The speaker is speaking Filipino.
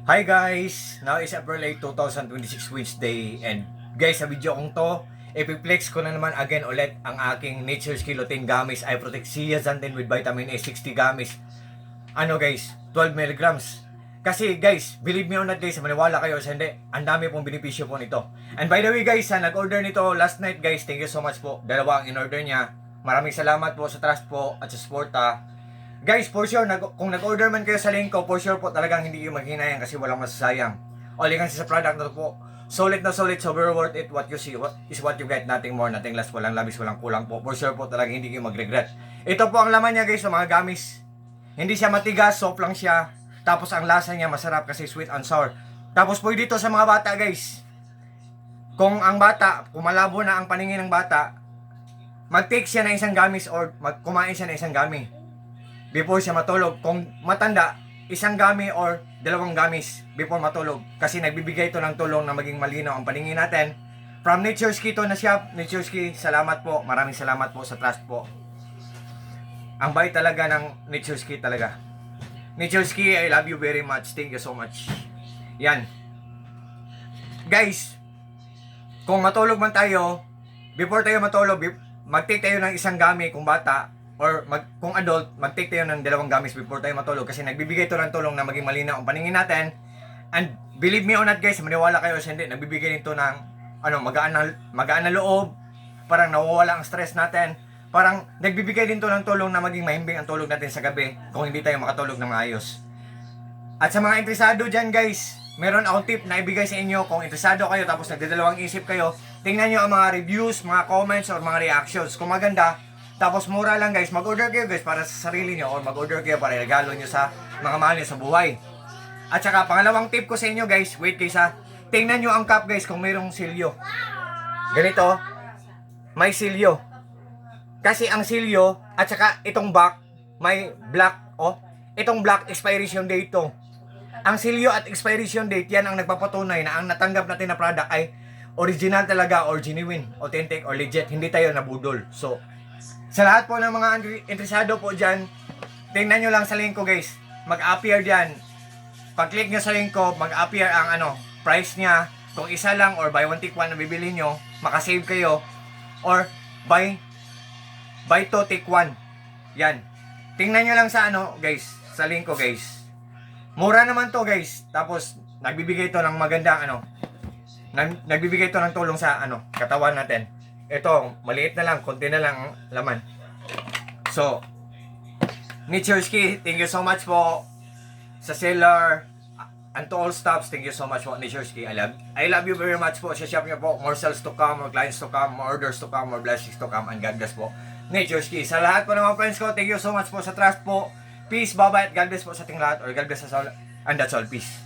Hi guys! Now is April 8, 2026 Wednesday, and guys, sa video kong to, ipiplex ko na naman again ulit ang aking Nature's Kilotin Gummies I Protect Zeaxanthin with Vitamin A 60 Gummies. Ano guys, 12 milligrams. Kasi guys, believe me or not guys, maniwala kayo sa hindi, ang dami pong benepisyo po nito. And by the way guys, nag-order nito last night guys, thank you so much po. Dalawa ang in-order niya. Maraming salamat po sa trust po at sa suporta. Guys, for sure, kung nag-order man kayo sa link ko, for sure po talagang hindi kayo maghinayang kasi walang masasayang. Only kasi sa product na to po, solid na solid, so very worth it. What you see is what you get, nothing more, nothing less, walang labis, walang kulang po. For sure po talagang hindi kayo mag-regret. Ito po ang laman niya guys, sa mga gamis. Hindi siya matigas, soft lang siya. Tapos ang lasa niya masarap kasi sweet and sour. Tapos po dito sa mga bata guys, kung ang bata, kung malabo na ang paningin ng bata, mag-take siya ng isang gamis or kumain siya ng isang gami before siya matulog. Kung matanda, isang gami or dalawang gamis before matulog. Kasi nagbibigay ito ng tulong na maging malinaw ang paningin natin. From Nature's Key to na shop. Nature's Key, salamat po. Maraming salamat po sa trust po. Ang bait talaga ng Nature's Key talaga. Nature's Key, I love you very much. Thank you so much. Yan. Guys, kung matulog man tayo, before tayo matulog, mag-take tayo ng isang gami kung bata, or kung adult, mag-take tayo ng dalawang gamis before tayo matulog kasi nagbibigay ito ng tulong na maging malinaw ang paningin natin. And believe me or not guys, maniwala kayo sa hindi, nagbibigay nito ng magaan na loob, parang nawawala ang stress natin, parang nagbibigay din to ng tulong na maging mahimbing ang tulog natin sa gabi kung hindi tayo makatulog ng maayos. At sa mga interesado dyan guys, meron akong tip na ibigay sa inyo. Kung interesado kayo tapos nagdadalawang isip kayo, tingnan nyo ang mga reviews, mga comments, or mga reactions. Kung maganda, tapos mura lang guys, mag-order kayo guys para sa sarili nyo or mag-order kayo para regalo nyo sa mga mahal nyo sa buhay. At saka pangalawang tip ko sa inyo guys, wait guys ha, tingnan nyo ang cup guys kung mayroong silyo. Ganito, may silyo. Kasi ang silyo at saka itong back, may black, itong black expiration date to. Ang silyo at expiration date, yan ang nagpapatunay na ang natanggap natin na product ay original talaga or genuine, authentic or legit, hindi tayo nabudol. So, sa lahat po ng mga interesado po dyan, tingnan nyo lang sa link ko guys. Mag-appear dyan. Pag-click nyo sa link ko, mag-appear ang price nya. Kung isa lang or buy one take one na bibili nyo, makasave kayo. Or buy two take one. Yan. Tingnan nyo lang sa guys, sa link ko guys. Mura naman to guys. Tapos nagbibigay to ng magandang nagbibigay to ng tulong sa katawan natin. Ito, maliit na lang, konti na lang ang laman. So, Nature's Key, thank you so much po sa seller and to all staffs, thank you so much po Nature's Key. I love you very much po. Sa shop niyo po, more sales to come, more clients to come, more orders to come, more blessings to come, and God bless po Nature's Key. Sa lahat po ng mga friends ko, thank you so much po sa trust po. Peace, bye-bye, at God bless po sa ating lahat, or God bless us all, and that's all, peace.